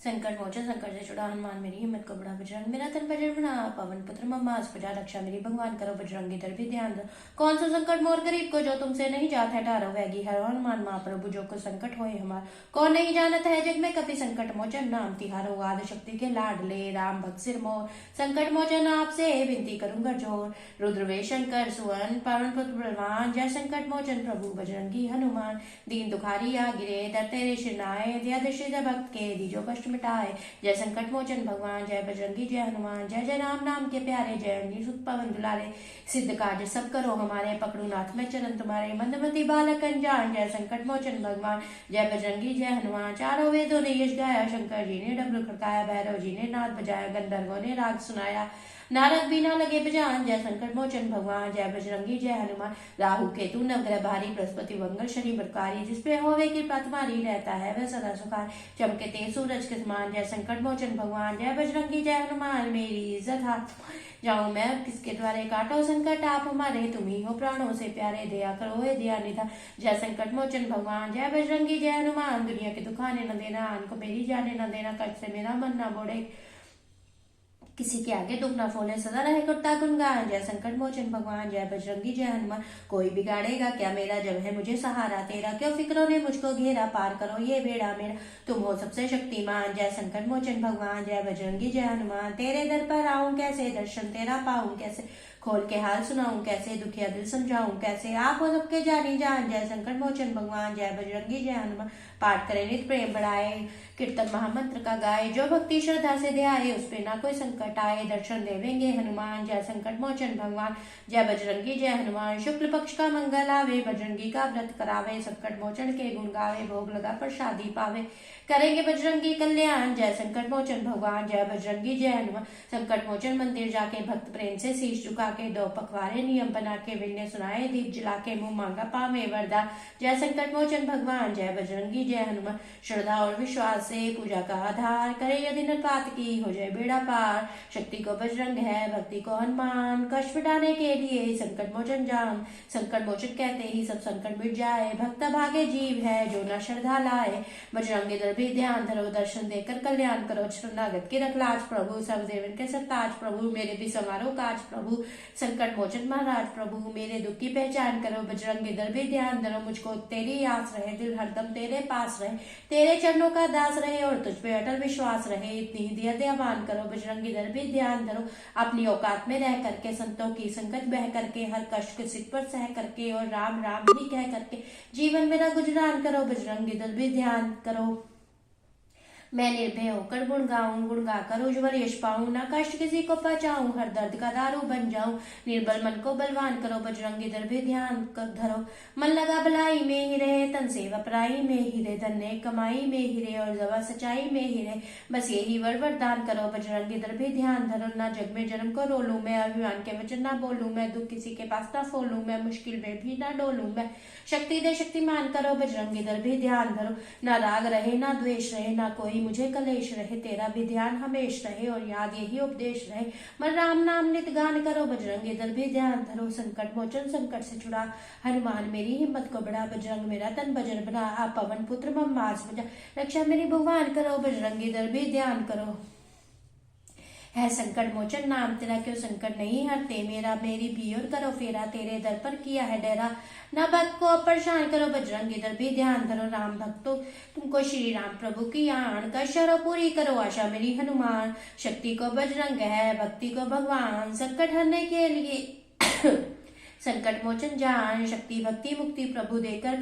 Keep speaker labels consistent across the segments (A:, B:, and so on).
A: संकट मोचन संकट से छुड़ा हनुमान मेरी हिम्मत को बढ़ा बजरंग मेरा तन बजर बना पवन पुत्र मम्मास प्रजा रक्षा मेरी भगवान करो बजरंगी दर भी ध्यान दो। कौन सा संकट मोर गरीब को जो तुमसे नहीं जात है टारो वैगी हर हनुमान महाप्रभु जो को संकट होए हमार। कौन नहीं जानत है जग में कपि संकट मोचन नाम तिहारो आद शक्ति के लाडले राम भक्त सिर मोर। संकट मोचन आपसे विनती करूंगा जोर रुद्रवे शंकर सुवन पवन पुत्र बलवान जय संकट मोचन प्रभु बजरंगी हनुमान। दीन दुखारी आ गिरे दर तेरे शिरनाए दिया दृष्टि भक्त के दीजो कष्ट मिटाए। जय संकट मोचन भगवान जय बजरंगी जय हनुमान जय जय राम नाम के प्यारे जय अंगी सुख पवन दुलारे। सिद्ध कार्य सब करो हमारे पकड़ू नाथ में चरण तुम्हारे मंदमती बालक अनजान जय संकट मोचन भगवान जय बजरंगी जय हनुमान। चारों वेदों ने यश गाया शंकर जी ने डमरू खड़काया भैरव जी ने नाद बजाया गंधर्वों ने राग सुनाया नारद बिना लगे बजान जय संकट मोचन भगवान जय बजरंगी जय हनुमान। राहु केतु नवग्रह भारी बृहस्पति मंगल शनि बरकारी जिसपे होवे कृपा तुम्हारी रहता है वह सदा सुखार। चमके तेज सूरज के समान जय संकट मोचन भगवान जय बजरंगी जय हनुमान। मेरी इज्जत हाथ जाऊं मैं किसके द्वारे काटो संकट आप हमारे तुम ही हो प्राणों से प्यारे दया करो हे दया निधा। जय संकट मोचन भगवान जय बजरंगी जय हनुमान। दुनिया के दुखाने न देना आन को मेरी जाने न देना कष्ट से मेरा मन न बोड़े किसी के आगे दुख ना फोले सदा रहे करता गुनगान। जय संकट मोचन भगवान जय बजरंगी जय हनुमान। कोई बिगाड़ेगा क्या मेरा जब है मुझे सहारा तेरा क्यों फिक्रों ने मुझको घेरा पार करो ये बेड़ा मेरा तुम हो सबसे शक्तिमान। जय संकट मोचन भगवान जय बजरंगी जय हनुमान। तेरे दर पर आऊं कैसे दर्शन तेरा पाऊं कैसे खोल के हाल सुनाऊं कैसे दुखिया दिल समझाऊं कैसे आप हो सबके जानी जान। जय संकट मोचन भगवान जय बजरंगी जय हनुमान। पाठ करे नित प्रेम बढ़ाए कीर्तन महामंत्र का गाए जो भक्ति श्रद्धा से ध्याए उस पे ना कोई संकट आए दर्शन देवेंगे हनुमान। जय संकट मोचन भगवान जय बजरंगी जय हनुमान। शुक्ल पक्ष का मंगल आवे बजरंगी का व्रत करावे संकट मोचन के गुण गावे भोग लगा प्रसादी पावे करेंगे बजरंगी कल्याण। जय संकट मोचन भगवान जय बजरंगी जय हनुमान। संकट मोचन मंदिर जाके भक्त प्रेम से शीश झुका के दो पखवारे नियम बना के विन्य सुनाए दीप जला के मुंह मांगा पावे वरदान। जय संकट मोचन भगवान जय बजरंगी जय हनुमान। श्रद्धा और विश्वास से पूजा का आधार करे यदि नरपात की हो जाए बेड़ा पार। शक्ति को बजरंग है भक्ति को हनुमान कष्ट मिटाने के लिए संकट मोचन जान। संकट मोचन कहते ही सब संकट मिट जाए भक्त भागे जीव है जो न श्रद्धा लाए। बजरंगी दर भी ध्यान धरो दर्शन देकर कल्याण करो शरणागत की रख लाज प्रभु सब देवन के सरताज प्रभु मेरे भी समारोह काज प्रभु संकट मोचन महाराज प्रभु मेरे दुख की पहचान करो। बजरंगी दर भी ध्यान धरो मुझको तेरी आस रहे दिल हरदम तेरे पास रहे तेरे चरणों का दास रहे और तुझ पे अटल विश्वास रहे इतनी ही दिया दयावान करो। बजरंगी दर भी ध्यान धरो अपनी औकात में रह करके संतों की संकट बह करके हर कष्ट के सिर पर सह करके और राम राम ही कह करके जीवन मेरा गुजरान करो। बजरंगी दर भी ध्यान करो मैं निर्भय होकर गुण गाकर उज्ज्वल यश पाऊं ना कष्ट किसी को पचाऊं हर दर्द का दारू बन जाऊं। निर्बल मन को बलवान करो बजरंगी दर भी ध्यान धरो मन लगा भलाई में ही रहे तन से वपराई में ही रहे धन ने कमाई में ही रहे और जवा सच्चाई में ही रहे बस यही वरदान करो। बजरंगी दर भी ध्यान धरो ना जग में जन्म को रोलूं मैं अभिमान के वचन ना बोलूं मैं दुख किसी के पास ना फोलूं मैं मुश्किल में भी ना डोलूं मैं शक्ति दे शक्तिमान करो। बजरंगी दर भी ध्यान धरो ना राग रहे ना द्वेष रहे ना कोई मुझे कलेश रहे तेरा भी ध्यान हमेश रहे और याद यही उपदेश रहे मन राम नाम नित गान करो। बजरंगी दर भी ध्यान धरो संकट मोचन संकट से छुड़ा हनुमान मेरी हिम्मत को बढ़ा बजरंग मेरा तन बजर बना आप पवन पुत्र मम्मास बजा रक्षा मेरी भगवान करो। बजरंगी दर भी ध्यान करो है संकट मोचन नाम तेरा क्यों संकट नहीं हरते मेरा मेरी भी और करो फेरा तेरे दर पर किया है डेरा ना भक्त को परेशान करो। बजरंगी दर भी ध्यान धरो राम भक्तों तुमको श्री राम प्रभु की आन कशरो पूरी करो आशा मेरी हनुमान। शक्ति को बजरंग है भक्ति को भगवान संकट हरने के लिए संकट मोचन जान शक्ति भक्ति मुक्ति प्रभु देकर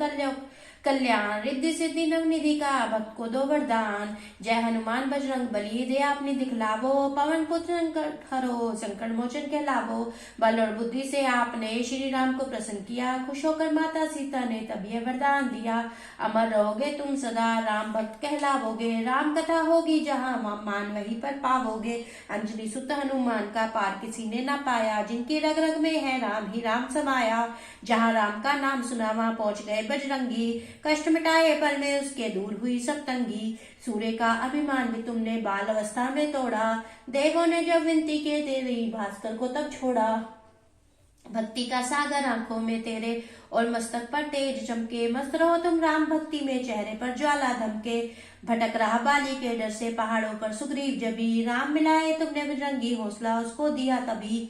A: कल्याण रिद्धि सिद्धि नवनिधि का भक्त को दो वरदान। जय हनुमान बजरंग बली दे आपने दिखलावो पवन पुत्र संकट हरो संकट मोचन कहलावो। बल और बुद्धि से आपने श्री राम को प्रसन्न किया खुश होकर माता सीता ने तब यह वरदान दिया अमर रहोगे तुम सदा राम भक्त कहलावोगे राम कथा होगी जहाँ मान वहीं पर पावोगे। अंजलि सुत हनुमान का पार किसी ने ना पाया जिनकी रग रग में है राम ही राम समाया। जहाँ राम का नाम सुना वहाँ पहुंच गए बजरंगी कष्ट मिटाए पल में उसके दूर हुई सब तंगी। सूर्य का अभिमान भी तुमने बाल अवस्था में तोड़ा देवों ने जब विनती के तेरी भास्कर को तब छोड़ा। भक्ति का सागर आंखों में तेरे और मस्तक पर तेज चमके, मस्त रहो तुम राम भक्ति में, चेहरे पर ज्वाला धमके। भटक रहा बाली के डर से पहाड़ों पर सुग्रीव जबी, राम मिलाए तुमने बजरंगी, हौसला उसको दिया तभी।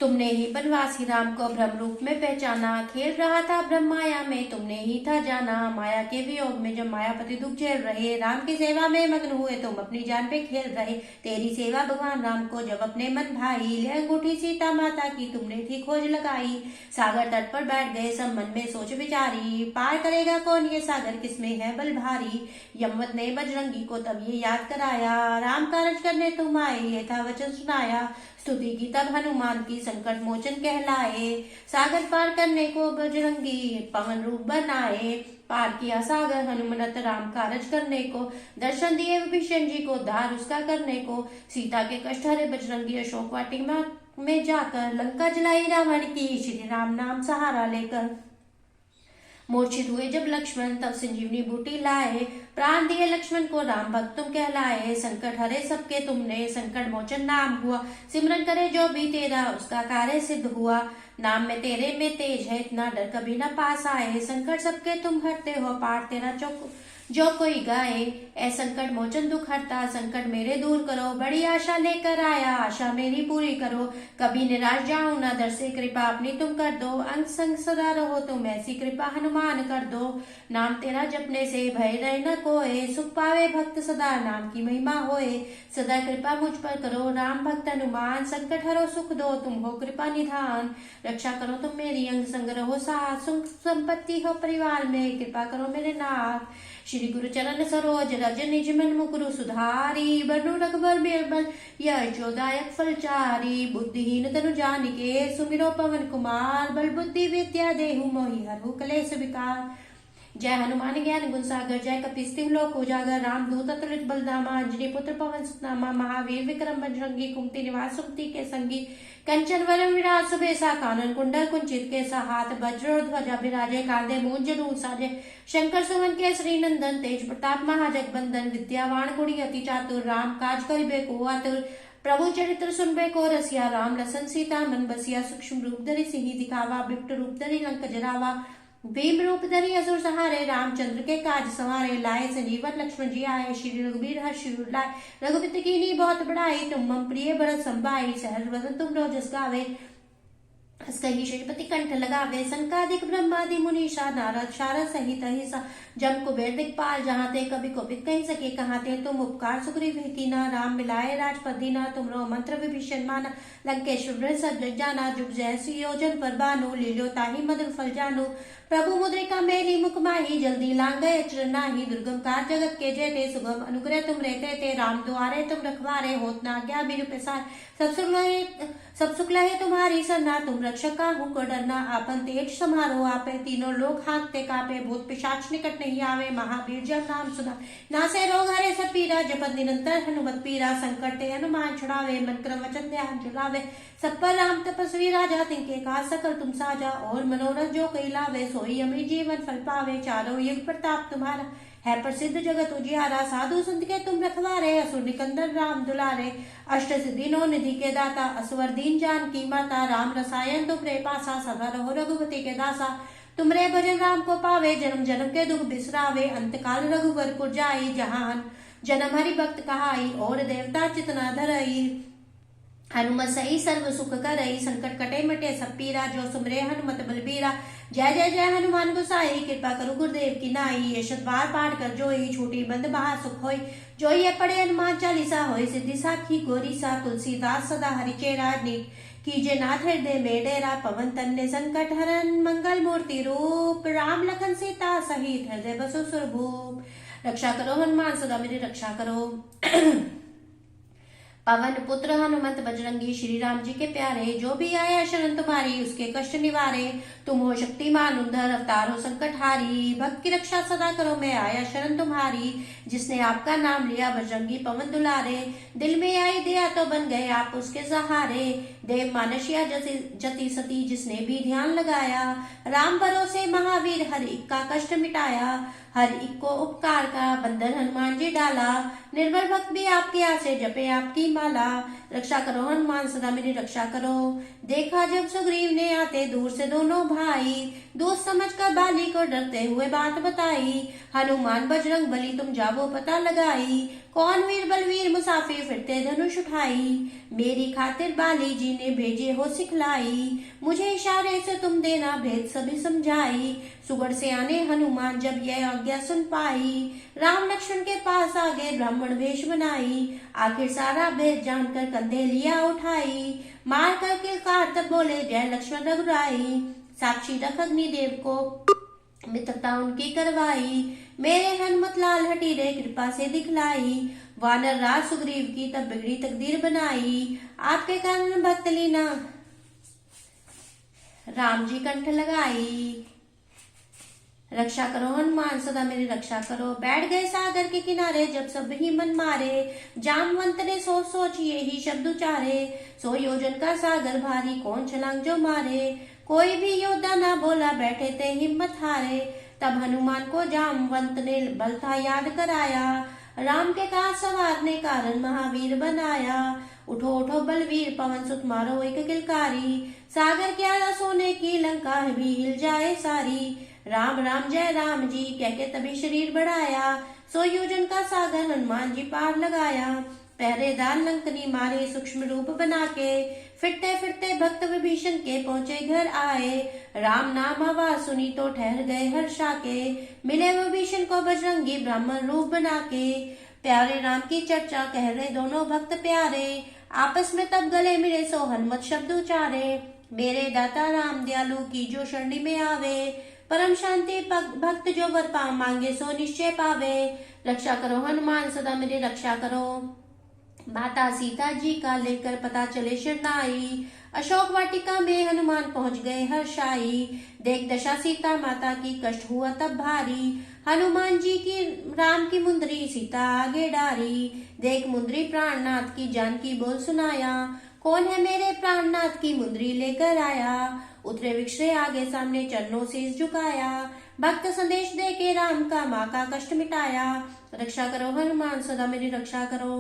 A: तुमने ही बनवासी राम को भ्रम रूप में पहचाना, खेल रहा था ब्रह्म माया में तुमने ही था जाना। माया के वियोग में जब मायापति दुख झेल रहे, राम की सेवा में मग्न हुए तुम अपनी जान पे खेल रहे। तेरी सेवा भगवान राम को जब अपने मन भाई, ले अंगूठी सीता माता की तुमने थी खोज लगाई। सागर तट पर बैठ गए सब मन में सोच विचारी, पार करेगा कौन ये सागर किसमें है बल भारी। यमवत ने बजरंगी को तब ये याद कराया, राम कारज करने तुम आए ये था वचन सुनाया। स्तुति की तब हनुमान की संकट मोचन कहलाए, सागर पार करने को बजरंगी पवन रूप बनाए। पार किया सागर हनुमंत राम कारज करने को, दर्शन दिए विभीषण जी को धार उसका करने को। सीता के कष्ट हरे बजरंगी अशोक वाटिका में जाकर, लंका जलाई रावण की श्री राम नाम सहारा लेकर। मूर्छित हुए जब लक्ष्मण तब संजीवनी बूटी लाए, प्राण दिए लक्ष्मण को राम भक्त तुम कहलाए। संकट हरे सबके तुमने संकट मोचन नाम हुआ, सिमरन करे जो भी तेरा उसका कार्य सिद्ध हुआ। नाम में तेरे में तेज है इतना डर कभी न पास आए, संकट सबके तुम हरते हो पार तेरा जो कोई गाए। ए संकट मोचन दुख हरता संकट मेरे दूर करो, बड़ी आशा लेकर आया आशा मेरी पूरी करो। कभी निराश जाऊं ना दर से कृपा अपनी तुम कर दो, अंग संग सदा रहो तुम ऐसी कृपा हनुमान कर दो। नाम तेरा जपने से भय रहे न कोए, सुख पावे भक्त सदा नाम की महिमा होए। सदा कृपा मुझ पर करो राम भक्त हनुमान, संकट हरो सुख दो तुम हो कृपा निधान। रक्षा करो तुम मेरी अंग संग रहो साथ, सुख संपत्ति हो परिवार में कृपा करो मेरे नाथ। श्री गुरु चरण सरोज रज निज मन मुकुरु सुधारी, बनु रघुबर बिरबल यह जोदायक फलचारी। बुद्धिहीन तनु जानिके सुमिरो पवन कुमार, बल बुद्धि विद्या देहु मोहि हरहु कलेश विकार। जय हनुमान ज्ञान गुण सागर, जय कपीस तिहुँ लोक उजागर। राम दूत अतुलित बलधामा, अंजनी पुत्र पवन सुतनामा। महावीर विक्रम बजरंगी, कुमति निवास सुमति के संगी। कंचन वरन विराज सुबेसा, कानन कुंडल कुंचित केसा। हाथ वज्र ध्वजा विराजे, कांधे मूंज जनेऊ साजे। शंकर सुमन केसरी नंदन, तेज प्रताप महाजगबंदन। विद्यावान गुणी अति चातुर, राम काज करिबे को आतुर। प्रभु चरित्र सुनबे को रसिया, राम लसन सीता मन बसिया। सूक्ष्म रूप धरि सिंह दिखावा, बिकट रूप धरि लंक जरावा। भीम रूप धरि असुर सहारे, रामचंद्र के काज सवारे। लाए संजीवन लक्ष्मण जी आए, श्री रघुबीर हर्षि उर लाए। रघुपति कीन्ही बहुत बड़ाई, तुम मम प्रिय भरत संभाई। सहज वदन तुम रोजस गावे, हस कही श्रीपति कंठ लगावे। संकादिक ब्रह्मादि मुनीषा, नारद शारद सहित अहिसा। जम कुबेर दिक्पाल जहाँ ते, कभी कोपित कही सके कहाँ ते। तुम उपकार सुग्रीव कीना, राम मिलाए राजपद दीना। तुमरो मंत्र विभीषण माना, लंकेश्वर सब जग जाना। जुग जैसी योजन पर बानो, लीलो ताहि मधुर फल जानो। प्रभु मुद्रिका मेली मुख माही, जल्दी लांग अचर नाही। दुर्गम कार जगत के जेते, सुगम अनुग्रह तुम रहते थे। राम द्वारे तुम रखवारे, होत न आज्ञा बिनु पैसार। सब सुख लहे तुम्हारी सरना, तुम रक्षक काहू को डरना। आपन तेज समारो आपे, तीनों लोग हाँकते कापे। भूत पिशाच निकट नहीं आवे, महावीर जब नाम सुना। नासे रोग हरे सब पीरा, जपत निरंतर हनुमत पीरा। संकट ते हनुमान छुड़ावे, मन क्रम वचन ध्यान जुलावे। सब पर राम तपस्वी राजा, तिनके काज सकल तुम साजा। और मनोरथ जो कई लावे, सोई अमृत जीवन फल पावे। चारों युग प्रताप तुम्हारा, है प्रसिद्ध जगत उजियारा। साधु संत के तुम रखवारे, असुर निकंदन राम दुलारे। अष्ट सिद्धि नौ निधि के दाता, असवर दीन जान की माता। राम रसायन तुमरे पासा, सदा रहो रघुपति के दासा। तुमरे भजन राम को पावे, जन्म जन्म के दुख बिसरावे। अंत काल रघुवरपुर जाई, जहाँ जन्म हरि भक्त कहाई। और देवता चितना धरई, हनुमत सही सर्व सुख करई। संकट कटे मिटे सब पीरा, जो सुमरे हनुमत बलबीरा। जय जय जय हनुमान गोसाई, कृपा करो गुरुदेव की नाई। ये शत बार पाठ कर जोई, छूटी बंद महा सुख होई। जो ये पढ़े हनुमान चालीसा, होई सिद्धि साखी गोरी सा। तुलसीदास सदा हरिचेरा, कीजे नाथ हृदय में डेरा। पवन तन्ने संकट हरन, मंगल मूर्ति रूप। राम लखन सीता सहित हृदय बसो सुरभूप। रक्षा करो हनुमान सदा मेरी रक्षा करो। पवन पुत्र हनुमत बजरंगी, श्री राम जी के प्यारे। जो भी आया शरण तुम्हारी, उसके कष्ट निवारे। तुम हो शक्तिमान उद्धर, अवतार हो संकट हारी। भक्त की रक्षा सदा करो, मैं आया शरण तुम्हारी। जिसने आपका नाम लिया बजरंगी पवन दुलारे। दिल में आई दया तो बन गए आप उसके सहारे। देव मानसिया जति सती, जिसने भी ध्यान लगाया। राम भरोसे महावीर, हर एक का कष्ट मिटाया। हर एक को उपकार का बंधन हनुमान जी डाला, निर्बल भक्त भी आपके आसे जपे आपकी माला। रक्षा करो हनुमान सदा मेरी रक्षा करो। देखा जब सुग्रीव ने आते दूर से दोनों भाई, दोस्त समझकर बाली को डरते हुए बात बताई। हनुमान बजरंग बली तुम जावो पता लगाई, कौन वीर बलवीर मुसाफिर फिरते धनुष उठाई। मेरी खातिर बाली जी ने भेजे हो सिखलाई, मुझे इशारे से तुम देना भेद सभी समझाई। सुगढ़ से आने हनुमान जब यह आज्ञा सुन पाई, राम लक्ष्मण के पास आगे ब्राह्मण वेश बनाई। आखिर सारा भेद जानकर कंधे लिया उठाई, मार कर किलकार तब बोले जय लक्ष्मण रघुराई। साक्षी रख अग्निदेव को मित्रता उनकी करवाई, मेरे हनुमत लाल हटी रे कृपा से दिखलाई। वानर राज सुग्रीव की तब बिगड़ी तकदीर बनाई, आपके कारण भक्त लीना राम जी कंठ लगाई। रक्षा करो हनुमान सदा मेरी रक्षा करो। बैठ गए सागर के किनारे जब सब ही मन मारे, जामवंत ने सोच सोच ये ही शब्द उचारे। 100 योजन का सागर भारी कौन छलांग जो मारे, कोई भी योद्धा ना बोला बैठे थे हिम्मत हारे। तब हनुमान को जामवंत ने बल था याद कराया, राम के काज सवारने कारण महावीर बनाया। उठो उठो बलवीर पवन सुत मारो एक किलकारी, सागर क्या सोने की लंका भी हिल जाए सारी। राम राम जय राम जी कह के तभी शरीर बढ़ाया, 100 योजन का सागर हनुमान जी पार लगाया। पहरेदार लंकनी मारे सूक्ष्म रूप बना के, फिरते फिरते भक्त विभीषण के पहुंचे घर आए। राम नाम आवाज सुनी तो ठहर गए हर्षा के, मिले विभीषण को बजरंगी ब्राह्मण रूप बना के। प्यारे राम की चर्चा कह रहे दोनों भक्त प्यारे, आपस में तब गले मिले सो हनुमत शब्द उचारे। मेरे दाता राम दयालु की जो शरणी में आवे, परम शांति भक्त जो वर पा मांगे सो निश्चय पावे। रक्षा करो हनुमान सदा मेरी रक्षा करो। माता सीता जी का लेकर पता चले शरणाई, अशोक वाटिका में हनुमान पहुंच गए हर्षाई। देख दशा सीता माता की कष्ट हुआ तब भारी, हनुमान जी की राम की मुंदरी सीता आगे डारी। देख मुंदरी प्राणनाथ की जान की बोल सुनाया, कौन है मेरे प्राणनाथ की मुंदरी लेकर आया। उतरे विक्षे आगे सामने चरणों से झुकाया, भक्त संदेश दे के राम का माँ का कष्ट मिटाया। रक्षा करो हनुमान सदा मेरी रक्षा करो।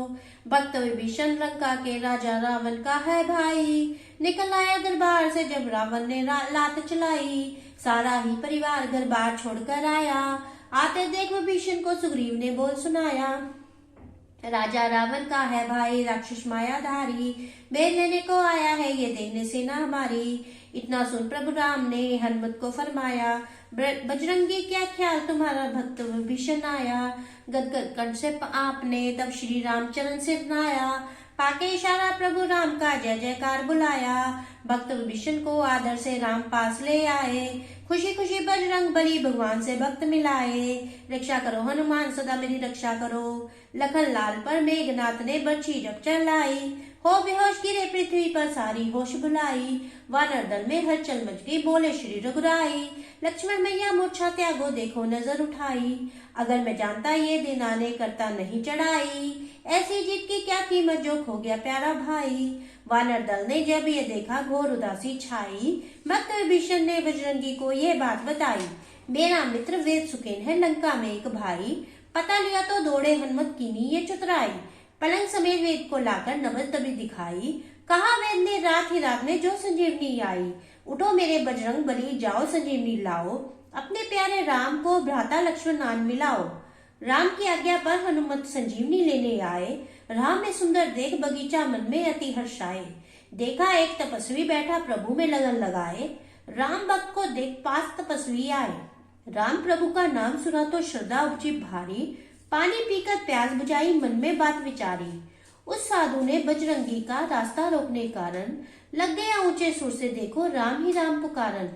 A: भक्त विभीषण लंका के राजा रावण का है भाई, निकल आया दरबार से जब रावण ने लात चलाई। सारा ही परिवार घर बार छोड़कर आया, आते देख विभीषण को सुग्रीव ने बोल सुनाया। राजा रावण का है भाई राक्षस मायाधारी, बेर लेने को आया है ये देखने से ना हमारी। इतना सुन प्रभु राम ने हनुमत को फरमाया, बजरंगी क्या ख्याल तुम्हारा भक्त विभीषण आया। गदगद कंठ से आपने तब श्री राम चरण से नाया, पाके इशारा प्रभु राम का जय जयकार बुलाया। भक्त विभीषण को आदर से राम पास ले आए, खुशी खुशी बजरंग बली भगवान से भक्त मिलाए। रक्षा करो हनुमान सदा मेरी रक्षा करो। लखन लाल पर मेघनाथ ने बरछी जब चलाई, हो बेहोश गिरे पृथ्वी पर सारी होश बुलाई। वानर दल में हलचल मच गई बोले श्री रघुराई, लक्ष्मण मैया मूर्छा त्यागो देखो नजर उठाई। अगर मैं जानता ये दिन आने करता नहीं चढ़ाई, ऐसी जीत की क्या कीमत जो खो गया प्यारा भाई। वानर दल ने जब ये देखा घोर उदासी छाई, भक्त विभीषण ने बजरंगी को ये बात बताई। मेरा मित्र वेद सुकेन है लंका में एक भाई, पता लिया तो दौड़े हनुमत कीनी ये चतुराई। पलंग समेत वेद को लाकर नवल तभी दिखाई, कहा वेद ने रात ही रात में जो संजीवनी आई। उठो मेरे बजरंग बली जाओ संजीवनी लाओ, अपने प्यारे राम को भ्राता लक्ष्मण नाम मिलाओ। राम की आज्ञा पर हनुमत संजीवनी लेने आए, राम में सुंदर देख बगीचा मन में अति हर्षाए। देखा एक तपस्वी बैठा प्रभु में लगन लगाए, राम भक्त को देख पास तपस्वी आए। राम प्रभु का नाम सुना तो श्रद्धा उपजी भारी, पानी पीकर प्यास बुझाई मन में बात विचारी। उस साधु ने बजरंगी का रास्ता रोकने कारण, लग गया ऊंचे सुर से देखो राम ही राम पुकारन।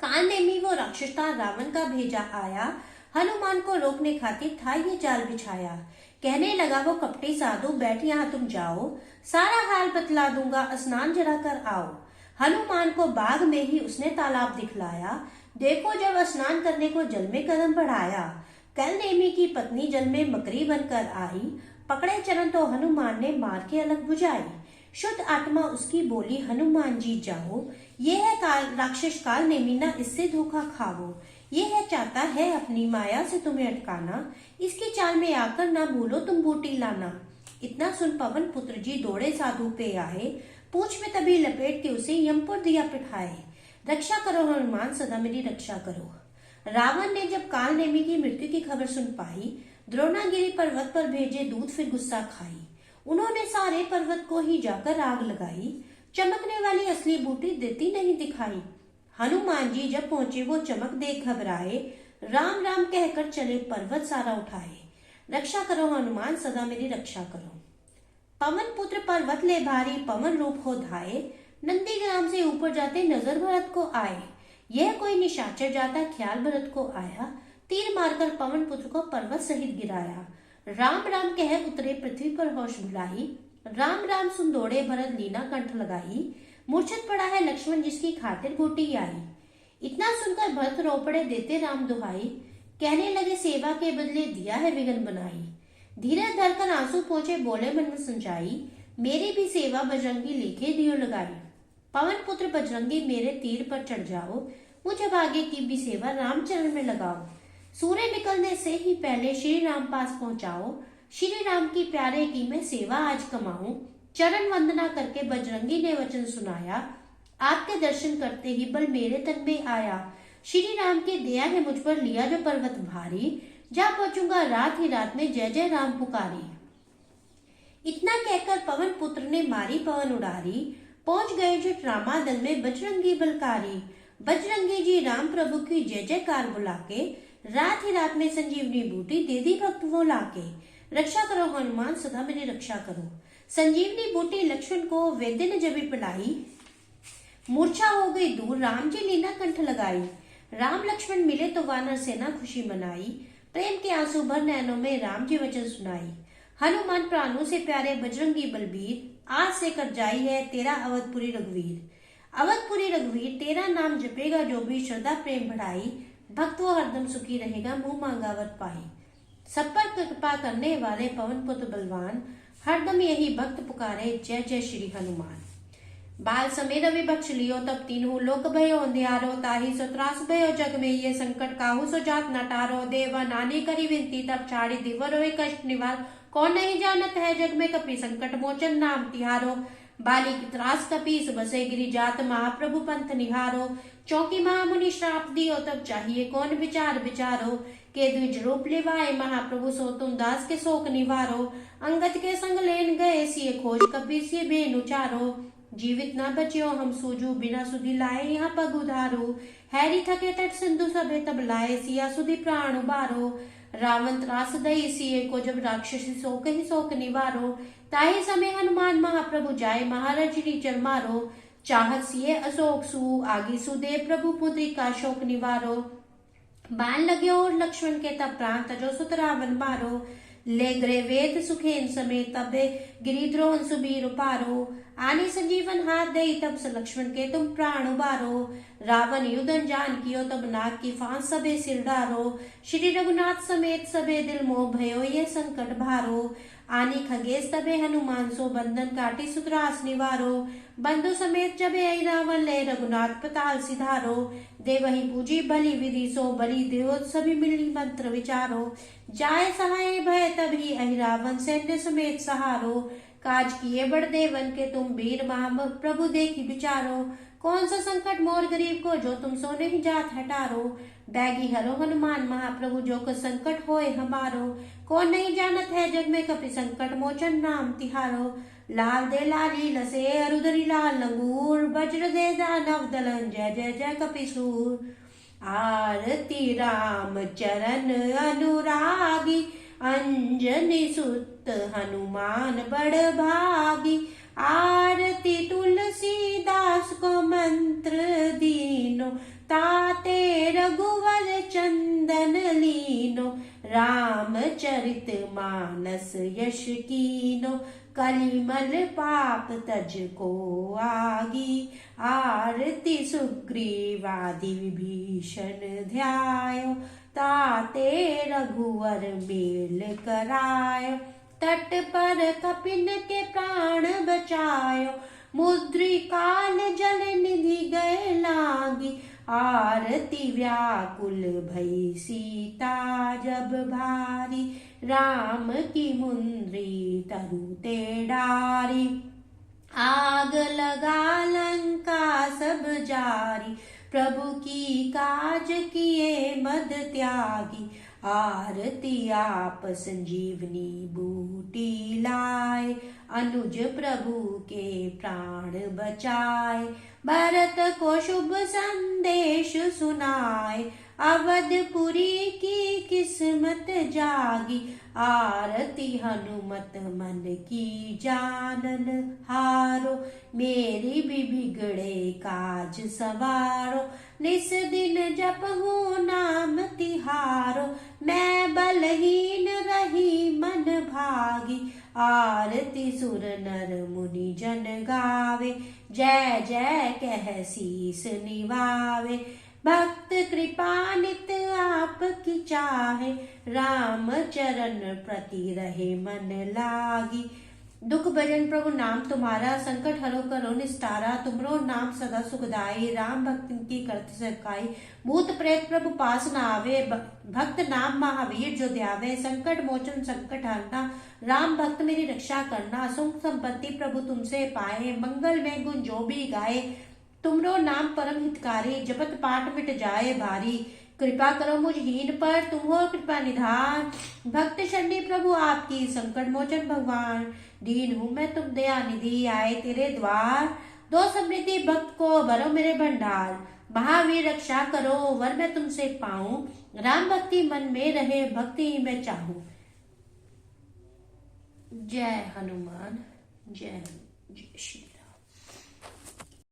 A: कान नेमी वो राक्षस था रावण का भेजा आया, हनुमान को रोकने खातिर था ये जाल बिछाया। कहने लगा वो कपटी साधु बैठ यहाँ तुम जाओ, सारा हाल बतला दूंगा स्नान जरा कर आओ। हनुमान को बाग में ही उसने तालाब दिखलाया, देखो जब स्नान करने को जल में कदम बढ़ाया। कल नेमी की पत्नी जल में मकरी बनकर आई, पकड़े चरण तो हनुमान ने मार के अलग बुझाई। शुद्ध आत्मा उसकी बोली हनुमान जी जाओ, ये है काल राक्षस काल नेमी ना इससे धोखा खाओ। ये है चाहता है अपनी माया से तुम्हें अटकाना, इसकी चाल में आकर ना भूलो तुम बूटी लाना। इतना सुन पवन पुत्र जी दौड़े साधु पे आए, पूंछ में तभी लपेट के उसे यमपुर दिया पिठाए। रक्षा करो हनुमान सदा मेरी रक्षा करो। रावण ने जब काल नेमी की मृत्यु की खबर सुन पाई, द्रोणागिरी पर्वत पर भेजे दूत फिर गुस्सा खाई। उन्होंने सारे पर्वत को ही जाकर आग लगाई, चमकने वाली असली बूटी देती नहीं दिखाई। हनुमान जी जब पहुंचे वो चमक देख घबराए, राम राम कहकर चले पर्वत सारा उठाए। रक्षा करो हनुमान सदा मेरी रक्षा करो। पवन पुत्र पर्वत ले भारी, पवन रूप हो धाये, नंदी ग्राम से ऊपर जाते नजर भरत को आए। यह कोई निशाचर जाता ख्याल भरत को आया, तीर मारकर पवन पुत्र को पर्वत सहित गिराया। राम राम कह उतरे पृथ्वी पर होश भुलाई, राम राम सुन दौड़े भरत लीना कंठ लगाई। मूर्छित पड़ा है लक्ष्मण जिसकी खातिर बूटी आई। इतना सुनकर भरत रो पड़े देते राम दुहाई, कहने लगे सेवा के बदले दिया है विघ्न बनाई। धीरज धरकर आंसू पहुंचे बोले मन में संचाई, मेरी भी सेवा बजरंगी लेखे दियो लगाई। पवन पुत्र बजरंगी मेरे तीर पर चढ़ जाओ, मुझे आगे की भी सेवा रामचरण में लगाओ। सूर्य निकलने से ही पहले श्री राम पास पहुंचाओ, श्री राम की प्यारे की मैं सेवा आज कमाऊं। चरण वंदना करके बजरंगी ने वचन सुनाया, आपके दर्शन करते ही बल मेरे तन में आया। श्री राम की दया है मुझ पर लिया जो पर्वत भारी, जा पहुंचूंगा रात ही रात में जय जय राम पुकारी। इतना कहकर पवन पुत्र ने मारी पवन उड़ारी, पहुंच गए जट रामादल में बजरंगी बलकारी। बजरंगी जी राम प्रभु की जय जयकार बुला के, रात ही रात में संजीवनी बूटी दे दी भक्त वो लाके। रक्षा करो हनुमान सदा मेरी रक्षा करो। संजीवनी बूटी लक्ष्मण को वैद्य ने जब पिलाई, मूर्छा हो गई दूर राम जी लीना कंठ लगाई। राम लक्ष्मण मिले तो वानर सेना खुशी मनाई, प्रेम के आंसू भर नैनों में राम जी वचन सुनाई। हनुमान प्राणों से प्यारे बजरंगी बलबीर, आज से कर जाई है तेरा अवधपुरी रघुवीर। अवधपुरी रघुवीर तेरा नाम जपेगा जो भी श्रद्धा प्रेम बढ़ाई, भक्त वो हरदम सुखी रहेगा मुंह मांगा वर पाई। सब पर कृपा करने वाले पवन पुत्र बलवान, हरदम यही भक्त पुकारे जय जय श्री हनुमान। बाल समेत रवि बख्श लियो तब तीनों लोक भयो अंधियारो, ताहि सो त्रास भयो जग में ये संकट काहू सो जात न टारो। देवा नानी करी विनती तब छाड़ी दिवर रोए कष्ट निवार, कौन नहीं जानत है जग में कपि संकट मोचन नाम तिहारो। बाली की त्रास कपीस बसे गिरी जात, महाप्रभु पंथ निहारो। चौकी महामुनि श्राप दियो तब चाहिए कौन विचार विचारो। के द्विज रूप लिवाए महाप्रभु सो तुम दास के शोक निवारो। अंगद के संग लेन गए सिए खोज कपि सिए बेन उचारो। जीवित न बचियो हम सूजू बिना सुधि लाए यहाँ पग उधारो। हैरी थके तट सिंधु सभे तब लाए सिया सुधि प्राण उबारो। रावण त्रास दई सिए को जब राक्षसी शोक ही शोक निवारो। ताहि समय हनुमान महाप्रभु जाए महारजनी चर मारो। चाहत सिए अशोक सु आगी सुदे प्रभु पुत्री का शोक निवारो। बाण लगे और लक्ष्मण के तब प्राण तजो सुत रावण मारो। ले ग्रे वेद सुखेन समेत तबे गिरिद्रोहन सुबीर उपारो। आनी संजीवन हाथ दई तब से लक्ष्मण के तुम प्राण उबारो। रावण युधन जान कियो तब नाग की फांस सबे सिर डारो। श्री रघुनाथ समेत सबे दिल मोह भयो ये संकट भारो। आनी खगेश तबे हनुमान सो बंधन काटी सुतरास निवारो। बंधु समेत जबे आई रावण ले रघुनाथ पताल सिधारो। देवही पूजी बलि विधि सो बलि देव सभी मिली मंत्र विचारो। जाय सहाय भय तभी अहि रावण सैन्य समेत सहारो। काज किए बड़ देवन के तुम वीर महा प्रभु देखी विचारो। कौन सा संकट मोर गरीब को जो तुम सो नहीं जात हटारो। बैगी हरो हनुमान महाप्रभु जो को संकट होए हमारो। कौन नहीं जानत है जग में कपि संकट मोचन नाम तिहारो। लाल दे लाली लसे अरुदरी लाल लंगूर, वज्र दे दानव दलन जय जय जय कपिसूर। आरती राम चरण अनुरागी, अंजनी सुत हनुमान बड़ भागी। आरती तुलसीदास को मंत्र दीनो, ताते रघुवर चंदन लीनो। रामचरित मानस यश कीनो, कलिमल पाप तज को आगी। आरती सुग्रीवादि विभीषण ध्यायो, ताते रघुवर मेल करायो। तट पर कपिन के प्राण बचायो, मुद्रिकाल जल निधि गए लागी। आरती व्याकुल भई सीता जब भारी, राम की मुंद्री तरुते डारी। आग लगा लंका सब जारी, प्रभु की काज किए मद त्यागी। आरती आप संजीवनी बूटी लाए, अनुज प्रभु के प्राण बचाए। भरत को शुभ संदेश सुनाए, अवधपुरी की किस्मत जागी। आरती हनुमत मन की जानन हारो, मेरी भी बिगड़े काज सवारो। निस दिन जपहु नाम तिहारो, मैं बलहीन रही मन भागी। आरती सुर नर मुनि जन गावे, जय जय कह शीस निवावे। भक्त कृपा नित आपकी चाहे, राम चरण प्रति रहे मन लागी। दुख भजन प्रभु नाम तुम्हारा, संकट हरो करो निस्तारा। तुमरो नाम सदा सुखदाई, राम भक्त की करत सकाई। भूत प्रेत प्रभु पास न आवे, भक्त नाम महावीर जो ध्यावे। संकट मोचन संकट हरना, राम भक्त मेरी रक्षा करना। सुख संपत्ति प्रभु तुमसे पाए, मंगल में गुण जो भी गाए। तुमरो नाम परम हितकारी, जपत पाठ मिट जाए भारी। कृपा करो मुझ हीन पर, तुम हो कृपा निधान। भक्त शरणी प्रभु आपकी, संकट मोचन भगवान। दीन हूँ मैं तुम दया निधि, आए तेरे द्वार। दो समृद्धि भक्त को भरो मेरे भंडार। महावीर रक्षा करो, वर मैं तुमसे पाऊं। राम भक्ति मन में रहे, भक्ति ही मैं चाहूं। जय हनुमान, जय श्री